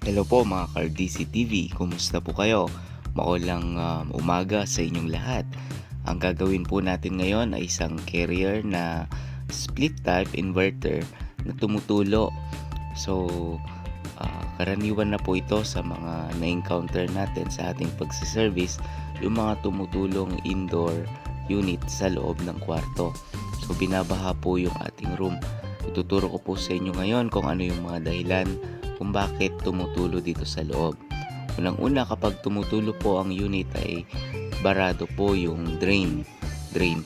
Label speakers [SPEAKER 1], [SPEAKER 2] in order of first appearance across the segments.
[SPEAKER 1] Hello po mga RDC TV, kumusta po kayo? Maulang umaga sa inyong lahat. Ang gagawin po natin ngayon ay isang carrier na split type inverter na tumutulo. So, karaniwan na po ito sa mga na-encounter natin sa ating pagsiservice, yung mga tumutulong indoor unit sa loob ng kwarto. So, binabaha po yung ating room. Ituturo ko po sa inyo ngayon kung ano yung mga dahilan kung bakit tumutulo dito sa loob. Unang-una, kapag tumutulo po ang unit ay barado po yung drain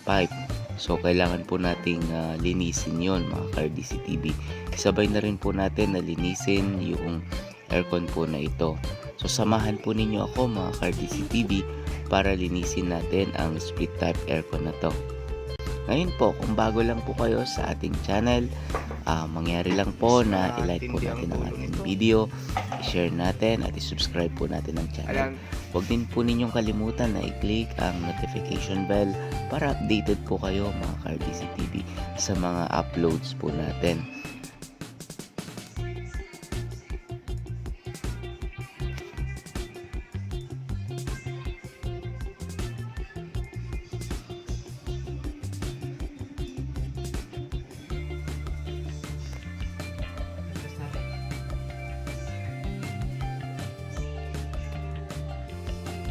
[SPEAKER 1] pipe. So kailangan po nating linisin yon mga RDC TV. Sabay na rin po natin na linisin yung aircon po na ito. So samahan po ninyo ako mga RDC TV para linisin natin ang split type aircon na to. Ngayon po, kung bago lang po kayo sa ating channel, mangyari lang po na i-like po natin ang ating video, i-share natin at i-subscribe po natin ang channel. Huwag din po ninyong kalimutan na i-click ang notification bell para updated po kayo mga RDC TV sa mga uploads po natin.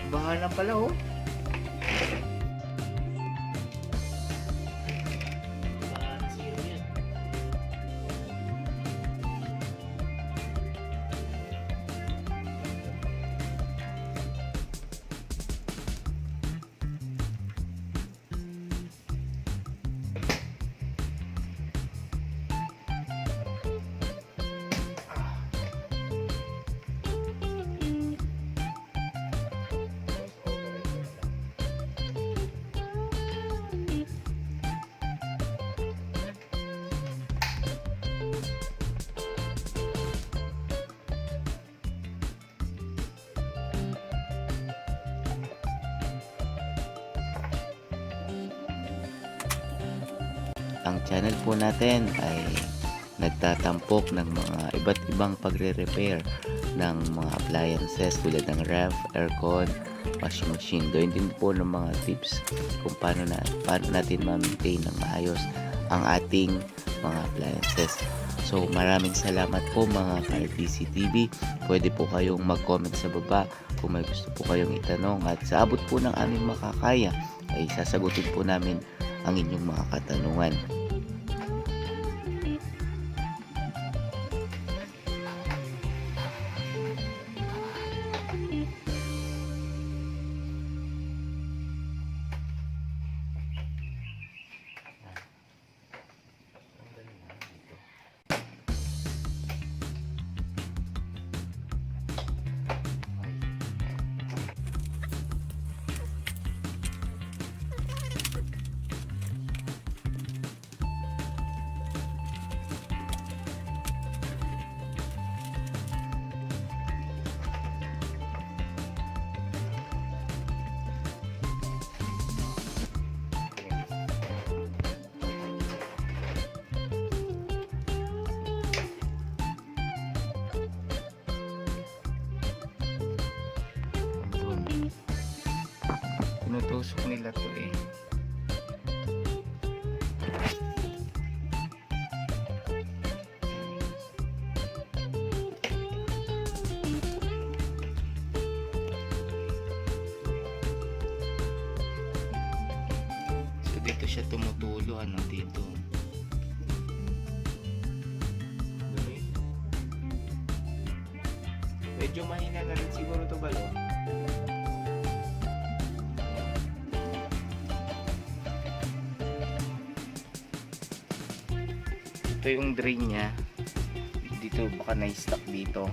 [SPEAKER 1] Bahala pala oh. Ang channel po natin ay nagtatampok ng mga iba't ibang pagre-repair ng mga appliances tulad ng ref, aircon, washing machine. Gawin din po ng mga tips kung paano natin ma-maintain ng maayos ang ating mga appliances. So maraming salamat po mga RDC TV. Pwede po kayong mag-comment sa baba kung may gusto po kayong itanong, at sa abot po ng aming makakaya ay sasagutin po namin ang inyong mga katanungan. Tinutusok nila to eh. So dito siya tumutulo, ano dito. Medyo mahina na rin siguro to balo. Ito yung drain niya. Dito baka na-stuck dito.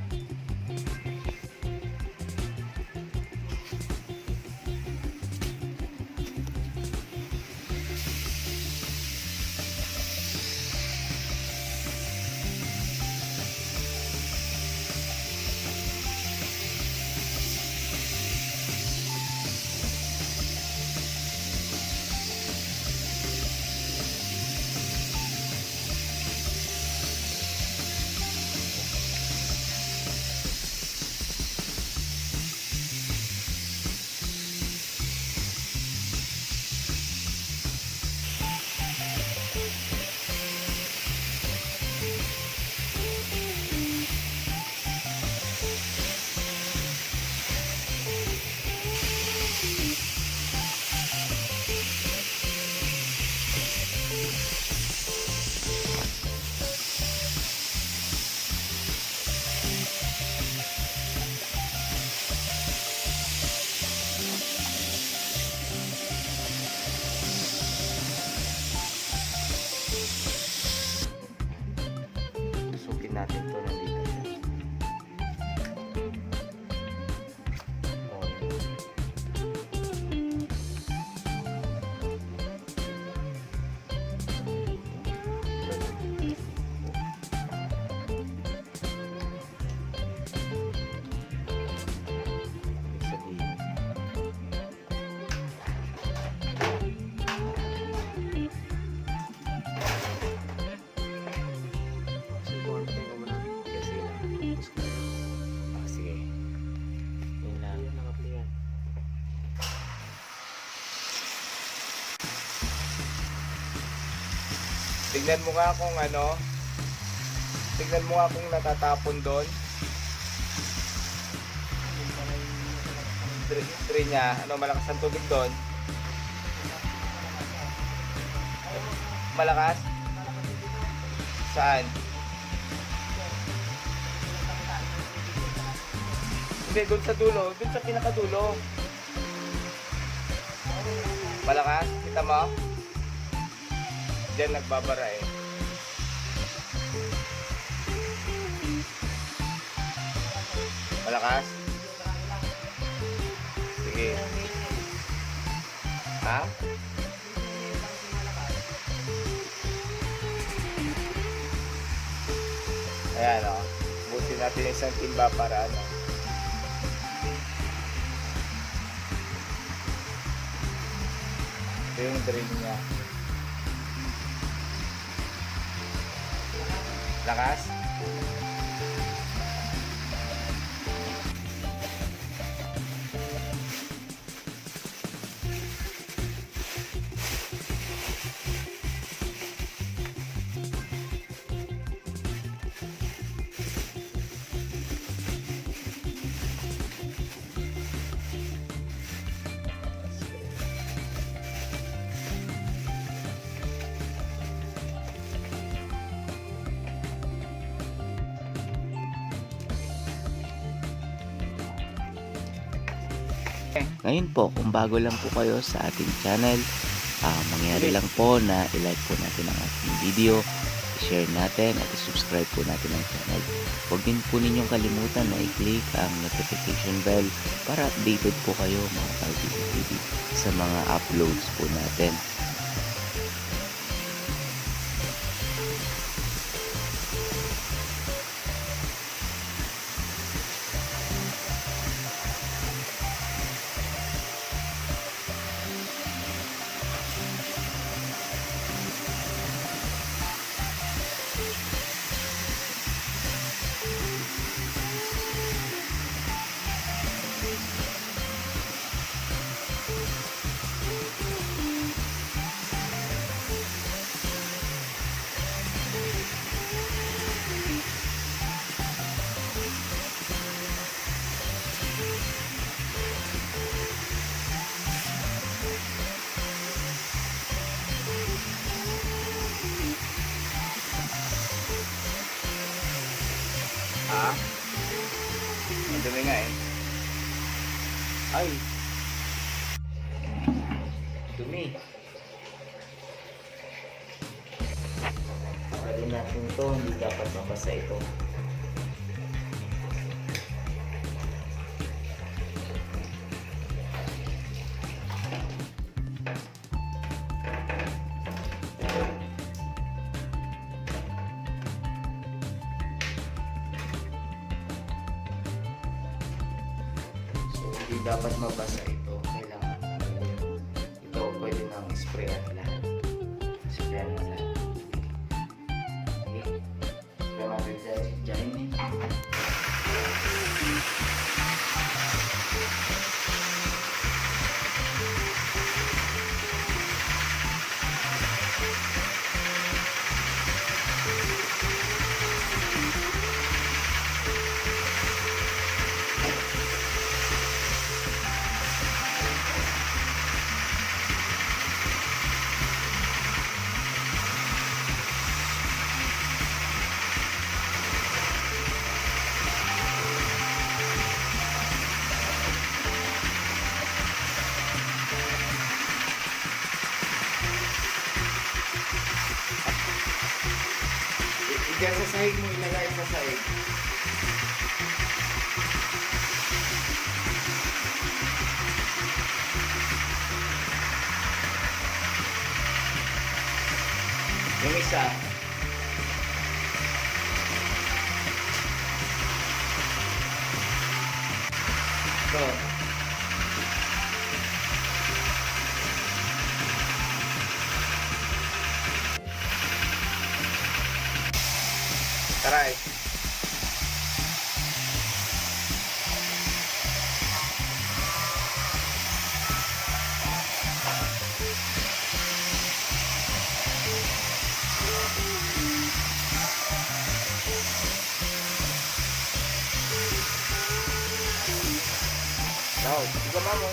[SPEAKER 1] Tignan mo nga kung ano. Tignan mo nga kung natatapon doon. Tray niya. Ano, malakas ang tubig doon? Malakas? Saan? Hindi, doon sa dulo. Doon sa pinakadulo. Malakas? Kita mo? Diyan nagbabara eh. Malakas? Sige. Ha? Ayan o. Busin natin yung isang timba para ano. Ito yung drill niya. Lakas?
[SPEAKER 2] Ngayon po, kung bago lang po kayo sa ating channel, mangyari lang po na i-like po natin ang ating video, i-share natin at i-subscribe po natin ang channel. Huwag din po ninyong kalimutan na i-click ang notification bell para updated po kayo mga RDC TV sa mga uploads po natin.
[SPEAKER 1] Ha? Ang dumi nga eh. Ay! Dumi. Pwede natin ito, hindi dapat mabasa ito. Hindi dapat mabasa ito. Kailangan ito pwede nang sprayan lahat. Sprayan na lahat. Okay. Sprayan natin dyan eh. Diyan sa sahig mo ilagay sa sahig. Yung isa. Ito. Taray.
[SPEAKER 3] Wow, tiga mamo.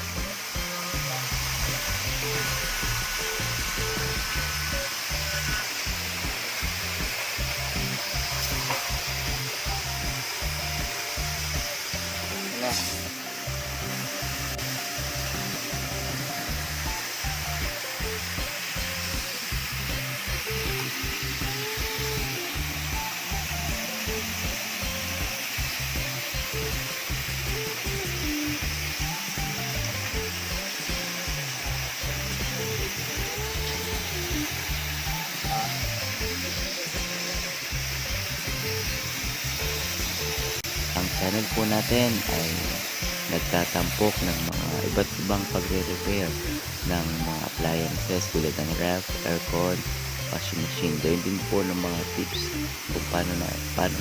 [SPEAKER 3] Nah.
[SPEAKER 2] Ang channel po natin ay nagtatampok ng mga iba't ibang pagre-repair ng mga appliances tulad ng ref, aircon, washing machine. Gawin din po ng mga tips kung paano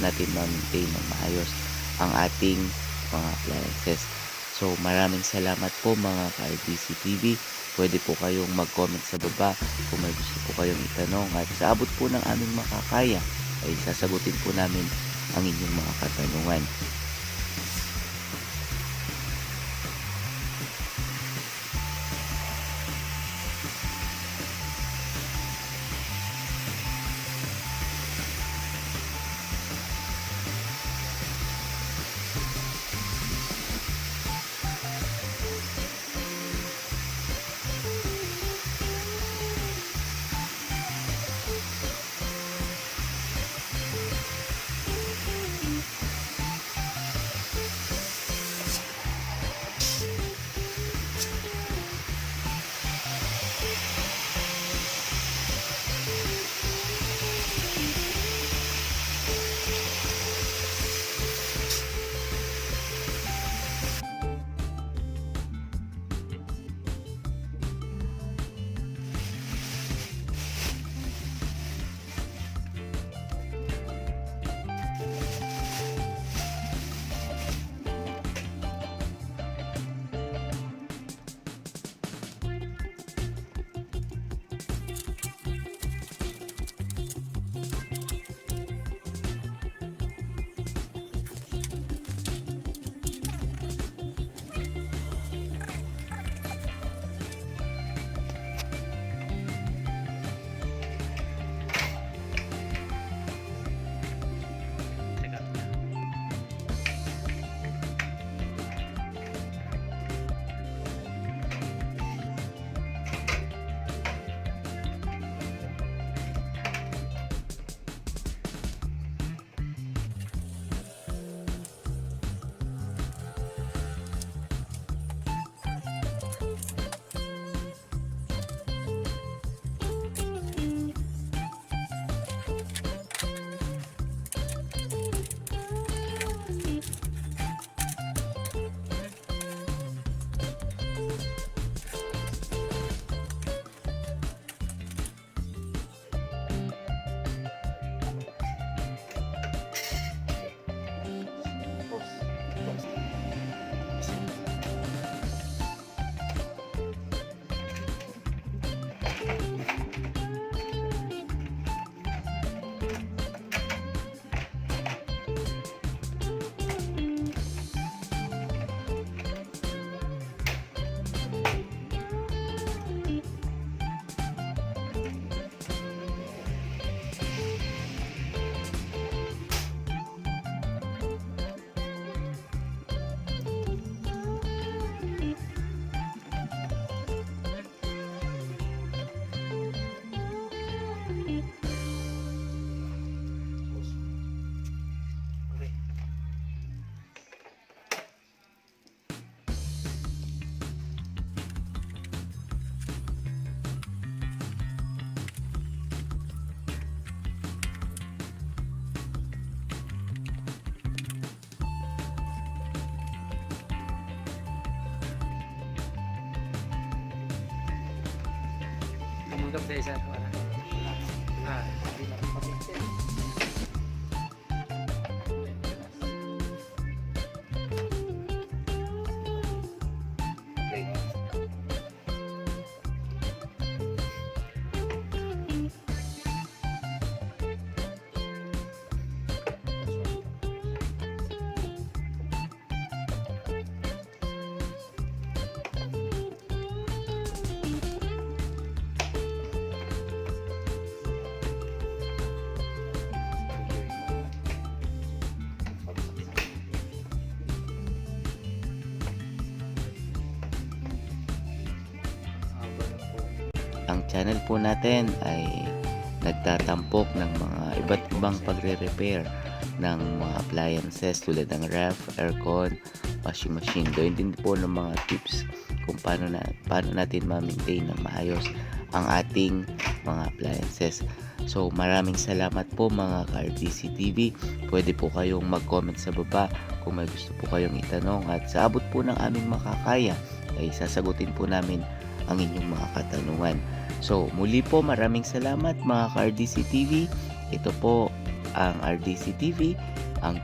[SPEAKER 2] natin ma-maintain ng maayos ang ating mga appliances. So maraming salamat po mga ka-RDC TV. Pwede po kayong mag-comment sa baba kung may gusto po kayong itanong, at sa abot po ng aming makakaya ay sasagutin po namin ang inyong mga katanungan.
[SPEAKER 3] Tumanggap sa isa. Ah, hindi na kapatid.
[SPEAKER 1] ang channel po natin ay nagtatampok ng mga iba't ibang pagre-repair ng mga appliances tulad ng ref, aircon, washing machine. Gawin din po ng mga tips kung paano natin ma-maintain ng maayos ang ating mga appliances. So maraming salamat po mga ka-RDC TV. Pwede po kayong mag-comment sa baba kung may gusto po kayong itanong, at sa abot po ng aming makakaya ay sasagutin po namin ang inyong mga katanungan. So muli po, maraming salamat mga ka-RDC TV. Ito po ang RDC TV, ang